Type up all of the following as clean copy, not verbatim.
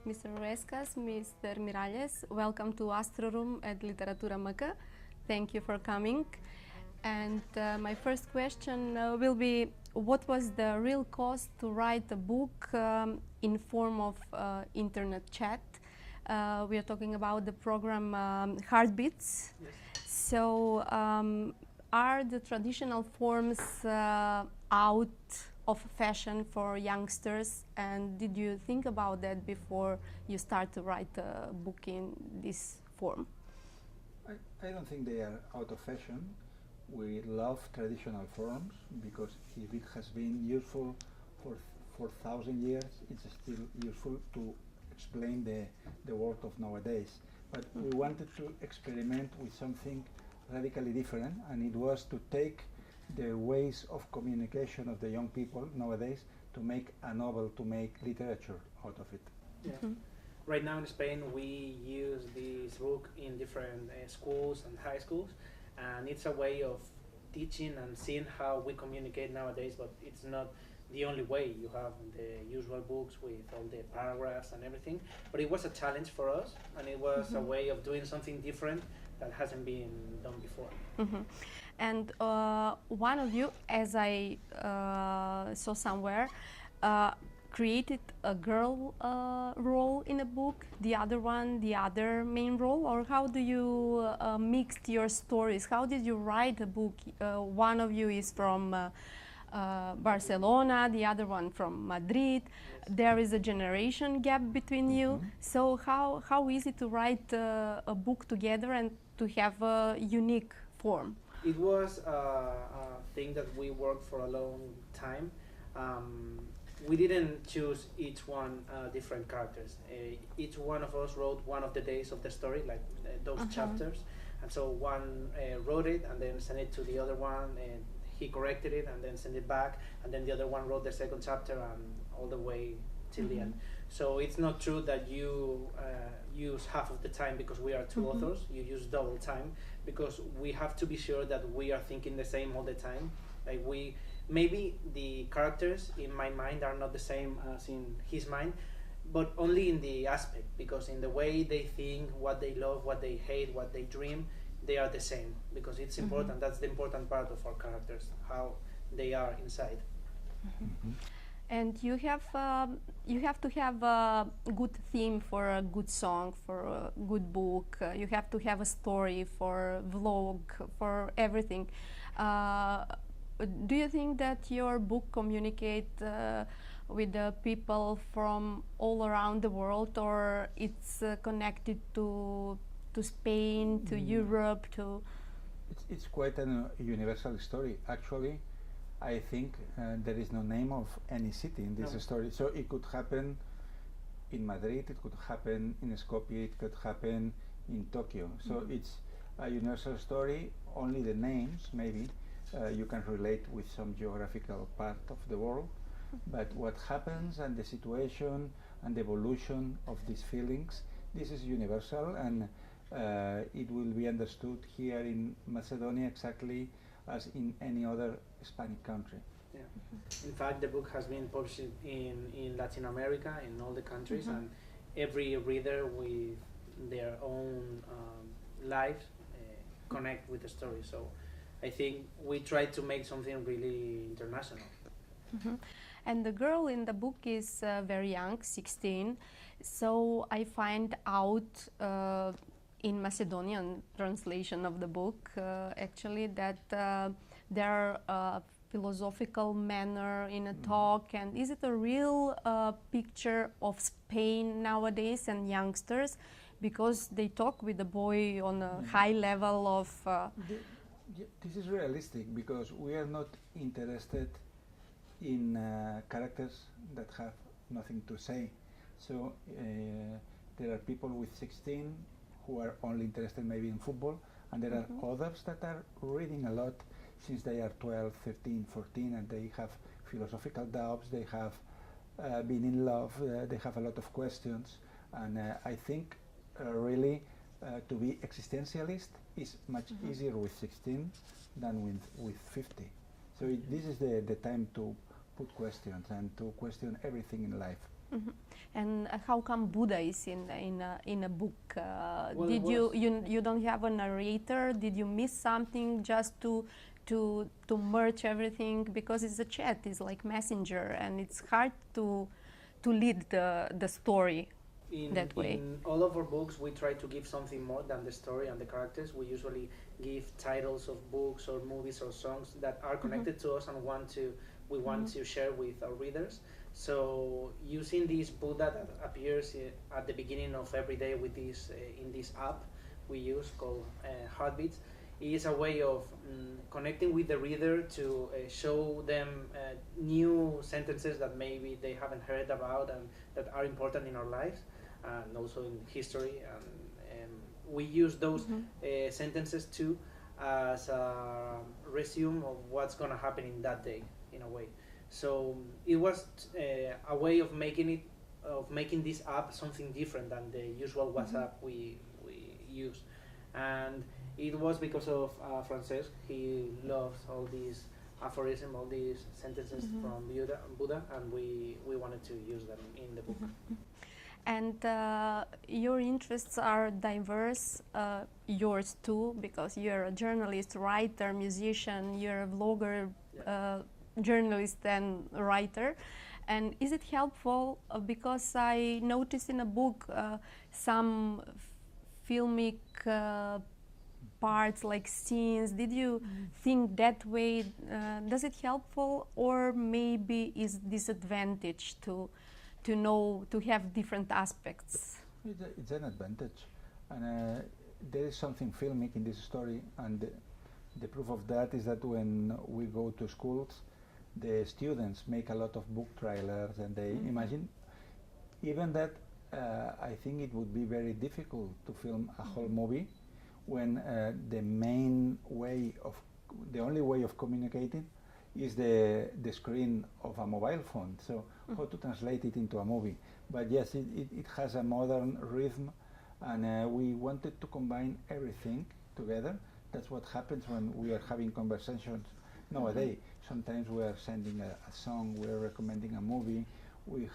Mr. Rueskas, Mr. Miraļes, welcome to Astrorum at Literatura.mk. Thank you for coming. And my first question will be, what was the real cost to write a book in form of internet chat? We are talking about the program Heartbeats. Yes. So are the traditional forms out of fashion for youngsters, and did you think about that before you start to write a book in this form? I don't think they are out of fashion. We love traditional forms because if it has been useful for 4,000 years, it's still useful to explain the world of nowadays. But we wanted to experiment with something radically different, and it was to take the ways of communication of the young people nowadays to make a novel, to make literature out of it. Yeah. Right now in Spain we use this book in different schools and high schools, and it's a way of teaching and seeing how we communicate nowadays, but it's not the only way. You have the usual books with all the paragraphs and everything, but it was a challenge for us, and it was a way of doing something different that hasn't been done before. And one of you, as I saw somewhere, created a girl role in a book, the other one, the other main role, or how do you mix your stories? How did you write a book? One of you is from Barcelona, the other one from Madrid. There is a generation gap between you. So how is it to write a book together and to have a unique form? It was a thing that we worked for a long time. We didn't choose each one different characters. Each one of us wrote one of the days of the story, like those chapters. And so one wrote it and then sent it to the other one, and he corrected it and then sent it back, and then the other one wrote the second chapter and all the way till the end. So it's not true that you use half of the time because we are two authors. You use double time because we have to be sure that we are thinking the same all the time. Like maybe the characters in my mind are not the same as in his mind, but only in the aspect, because in the way they think, what they love, what they hate, what they dream, they are the same, because it's important. That's the important part of our characters, how they are inside. And you have to have a good theme for a good song, for a good book. You have to have a story for vlog, for everything. Do you think that your book communicate with the people from all around the world, or it's connected to Spain, to Europe, to? It's quite a universal story. Actually, I think there is no name of any city in this story. So it could happen in Madrid, it could happen in Skopje, it could happen in Tokyo. So it's a universal story. Only the names, maybe, you can relate with some geographical part of the world. But what happens and the situation and the evolution of these feelings, this is universal, and it will be understood here in Macedonia exactly as in any other Hispanic country. Yeah. In fact, the book has been published in Latin America, in all the countries, and every reader with their own life connect with the story. So I think we try to make something really international. And the girl in the book is very young, 16. So I find out in Macedonian translation of the book actually that there are philosophical manner in a talk, and is it a real picture of Spain nowadays and youngsters, because they talk with the boy on a high level of this is realistic, because we are not interested in characters that have nothing to say. So there are people with 16 who are only interested maybe in football, and there are others that are reading a lot since they are 12, 13, 14, and they have philosophical doubts, they have been in love, they have a lot of questions, and I think really to be existentialist is much easier with 16 than with 50. So this is the time to put questions and to question everything in life. Mhm. And how come Buddha is in a book? Well, Did you don't have a narrator? Did you miss something just to merge everything? Because it's a chat, it's like messenger, and it's hard to lead the story that way. In all of our books, we try to give something more than the story and the characters. We usually give titles of books or movies or songs that are connected to us and we want to share with our readers. So using this Buddha that appears at the beginning of every day with this in this app we use called Heartbeats is a way of connecting with the reader to show them new sentences that maybe they haven't heard about and that are important in our lives and also in history. And we use those sentences too as a resume of what's going to happen in that day in a way. So it was a way of making this app something different than the usual WhatsApp we use, and it was because of Francesque. He loves all these aphorisms, all these sentences from Buddha, and we wanted to use them in the book. And your interests are diverse, yours too, because you're a journalist, writer, musician, you're a vlogger, journalist and writer. And is it helpful? Because I noticed in a book some filmic parts, like scenes. Did you think that way? Does it helpful, or maybe is disadvantage to know, to have different aspects? It's an advantage, and there is something filmic in this story, and the proof of that is that when we go to schools, the students make a lot of book trailers, and they imagine even that. I think it would be very difficult to film a whole movie when the only way of communicating is the screen of a mobile phone. So how to translate it into a movie? But yes, it has a modern rhythm, and we wanted to combine everything together. That's what happens when we are having conversations nowadays. Sometimes we are sending a song, we are recommending a movie, we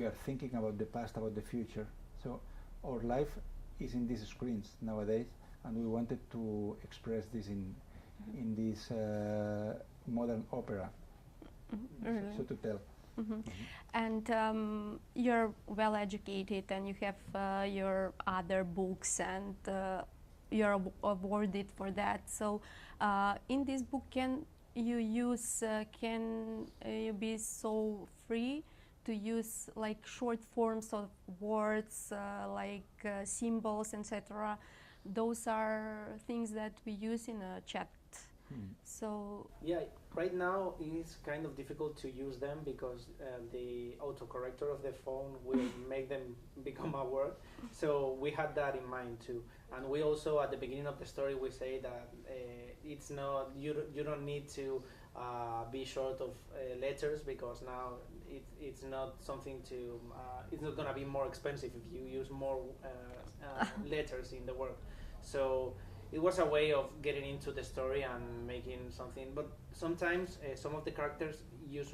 are thinking about the past, about the future. So our life is in these screens nowadays, and we wanted to express this in this modern opera, so to tell. And you're well educated, and you have your other books, and you're awarded for that. So in this book, can you be so free to use like short forms of words, like symbols, etc.? Those are things that we use in a chat. So yeah, right now it's kind of difficult to use them because the autocorrector of the phone will make them become a word. So we had that in mind too, and we also at the beginning of the story we say that it's not you don't need to be short of letters, because now it's not something to it's not gonna be more expensive if you use more letters in the word. So it was a way of getting into the story and making something, but sometimes some of the characters use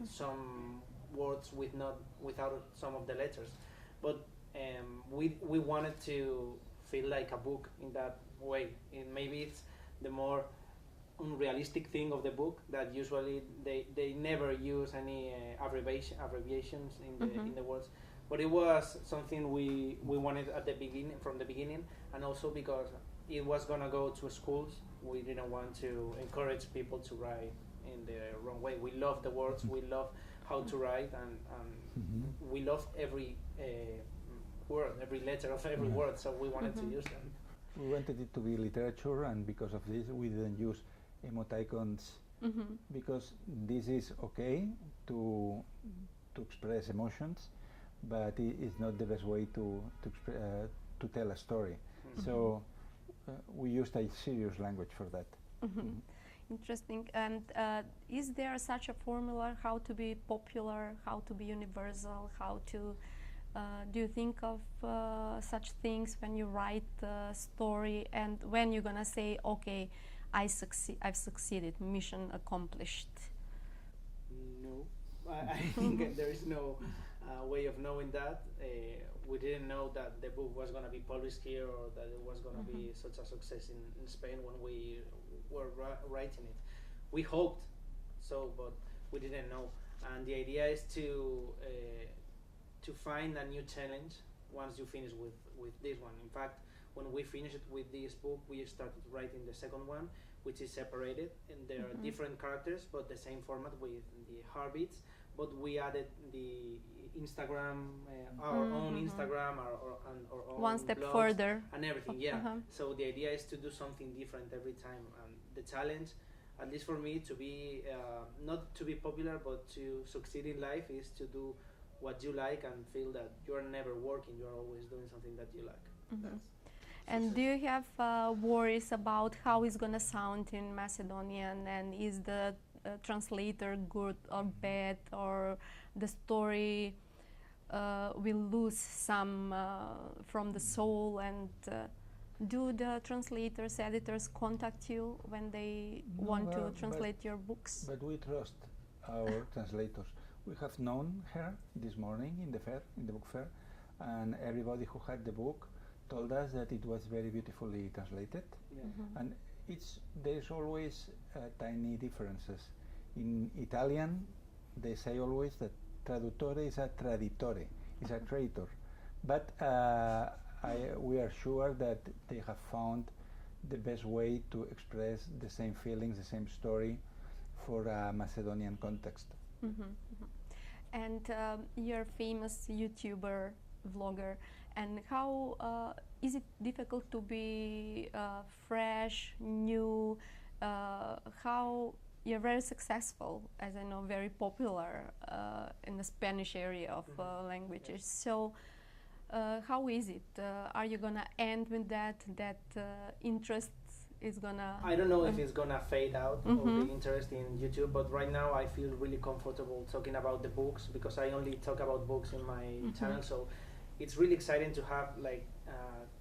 some words without some of the letters, but we wanted to feel like a book in that way. And maybe it's the more unrealistic thing of the book that usually they never use any abbreviations in the words, but it was something we wanted at the beginning, from the beginning, and also because it was gonna go to schools. We didn't want to encourage people to write in the wrong way. We love the words, we love how to write, and we love every word, every letter of every word, so we wanted to use them. We wanted it to be literature, and because of this we didn't use emoticons, because this is okay to express emotions, but it is not the best way to tell a story. So we used a serious language for that. Interesting. And is there such a formula, how to be popular, how to be universal, how to do you think of such things when you write a story, and when you're gonna say, okay, I've succeeded, mission accomplished? No, I think there is no way of knowing that. We didn't know that the book was going to be published here or that it was going to be such a success in Spain when we were writing it. We hoped so, but we didn't know. And the idea is to find a new challenge once you finish with this one. In fact, when we finished with this book, we started writing the second one, which is separated, and there are different characters, but the same format with the heartbeats. But we added the Instagram, our own Instagram, our own one step blogs further, and everything. Yeah. So the idea is to do something different every time, and the challenge, at least for me, to be not to be popular, but to succeed in life, is to do what you like and feel that you are never working. You are always doing something that you like. And do you have worries about how it's going to sound in Macedonian, and is the translator good or bad, or the story will lose some from the soul? And do the translators, editors contact you when they want to translate your books? But we trust our translators. We have known her this morning in the fair, in the book fair, and everybody who had the book told us that it was very beautifully translated. And there's always tiny differences. In Italian, they say always that traduttore is a traditore, is a traitor. But we are sure that they have found the best way to express the same feelings, the same story for a Macedonian context. And you're a famous YouTuber, vlogger, and how is it difficult to be fresh, new? How you're very successful, as I know, very popular in the Spanish area of languages. So how is it? Are you gonna end with that interest is gonna... I don't know if it's gonna fade out, or the interest in YouTube, but right now I feel really comfortable talking about the books, because I only talk about books in my channel. So it's really exciting to have like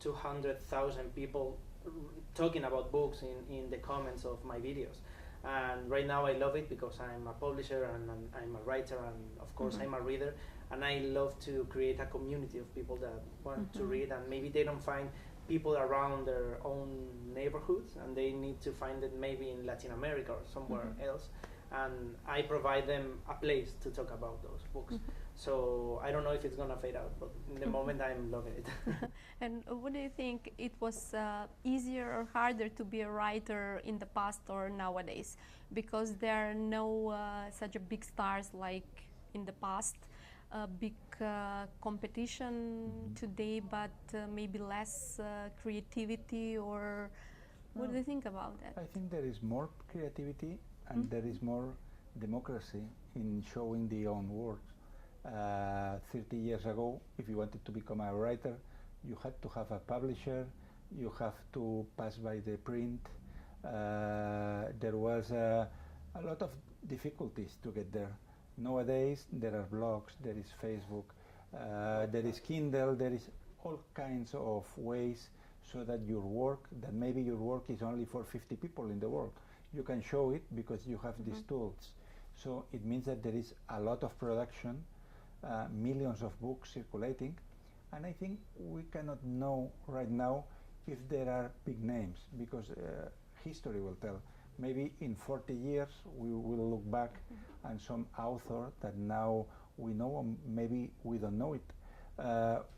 200,000 people talking about books in the comments of my videos. And right now I love it because I'm a publisher and I'm a writer, and of course I'm a reader, and I love to create a community of people that want to read, and maybe they don't find people around their own neighborhoods, and they need to find it maybe in Latin America or somewhere else, and I provide them a place to talk about those books. So I don't know if it's gonna fade out, but in the moment I'm loving it. And what do you think, it was easier or harder to be a writer in the past or nowadays? Because there are no such a big stars like in the past, big competition today, but maybe less creativity, or what do you think about that? I think there is more creativity and there is more democracy in showing the own words. 30 years ago, if you wanted to become a writer, you had to have a publisher, you have to pass by the print. There was a lot of difficulties to get there. Nowadays, there are blogs, there is Facebook, there is Kindle, there is all kinds of ways so that your work, that maybe your work is only for 50 people in the world, you can show it because you have these tools. So it means that there is a lot of production, millions of books circulating, and I think we cannot know right now if there are big names, because history will tell. Maybe in 40 years we will look back and some author that now we know, or maybe we don't know it,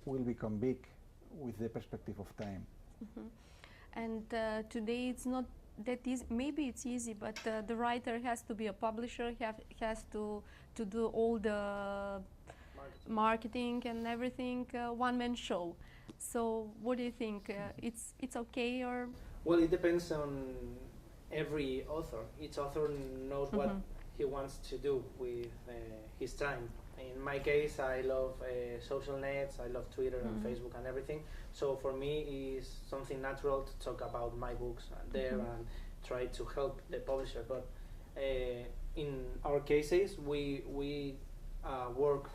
will become big with the perspective of time. And today it's not that easy. Maybe it's easy, but the writer has to be a publisher, has to do all the marketing and everything, one-man show. So what do you think? It's okay, or? Well, it depends on every author. Each author knows what he wants to do with his time. In my case, I love social nets, I love Twitter and Facebook and everything. So for me, it's something natural to talk about my books there and try to help the publisher. But in our cases, we work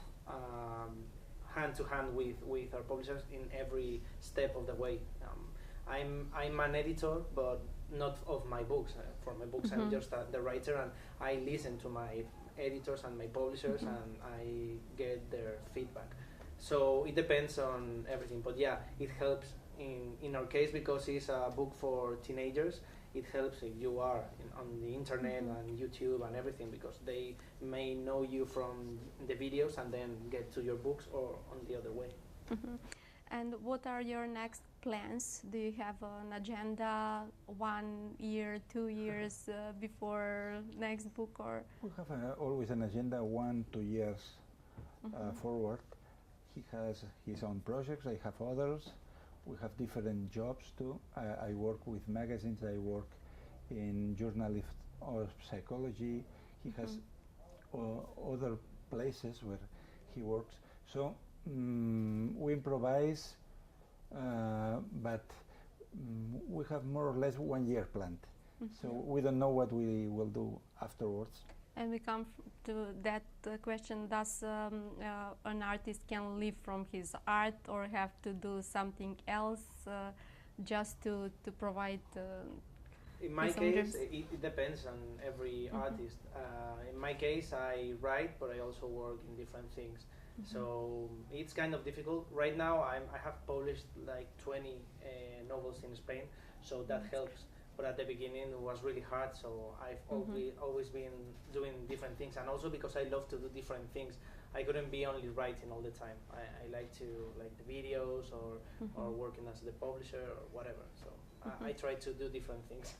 hand to hand with our publishers in every step of the way. I'm an editor, but not of my books. For my books, I'm just the writer, and I listen to my editors and my publishers, and I get their feedback. So it depends on everything. But yeah, it helps in our case because it's a book for teenagers. It helps if you are on the internet and YouTube and everything, because they may know you from the videos and then get to your books, or on the other way. And what are your next plans? Do you have an agenda, 1 year, 2 years before next book, or? We have always an agenda 1 2 years forward. He has his own projects, I have others. We have different jobs too. I work with magazines, I work in journalism or psychology. He has other places where he works. So we improvise, but we have more or less 1 year planned. So we don't know what we will do afterwards. And we come to that question, does an artist can live from his art, or have to do something else just to provide in my case, it depends on every artist. In my case, I write, but I also work in different things. So it's kind of difficult. Right now, I have published like 20 novels in Spain, so that helps. But at the beginning, it was really hard, so I've always been doing different things. And also because I love to do different things, I couldn't be only writing all the time. I like to like the videos or working as the publisher or whatever. So I try to do different things.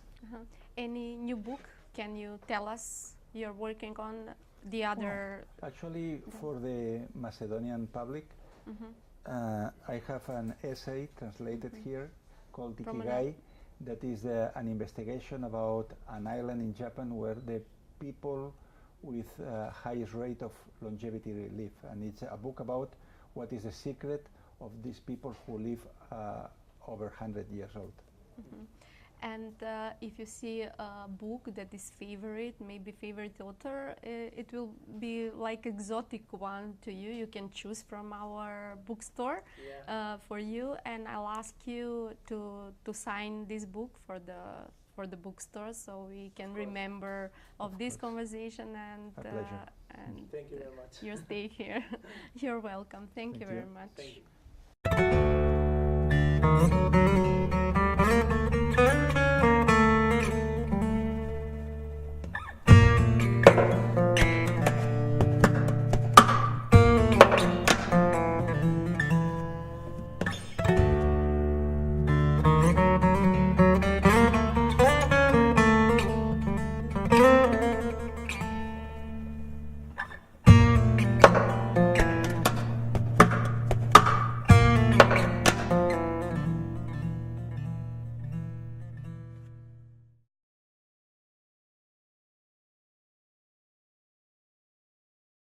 Any new book can you tell us you're working on? The other... Actually, for the Macedonian public, I have an essay translated here called Ikigai. That is an investigation about an island in Japan where the people with highest rate of longevity live. And it's a book about what is the secret of these people who live over 100 years old. And if you see a book that is favorite, maybe favorite author, it will be like exotic one to you. You can choose from our bookstore for you, and I'll ask you to sign this book for the bookstore, so we can remember of this conversation and a pleasure. And thank you very much. Your stay here. You're welcome. Thank you very much. Thank you.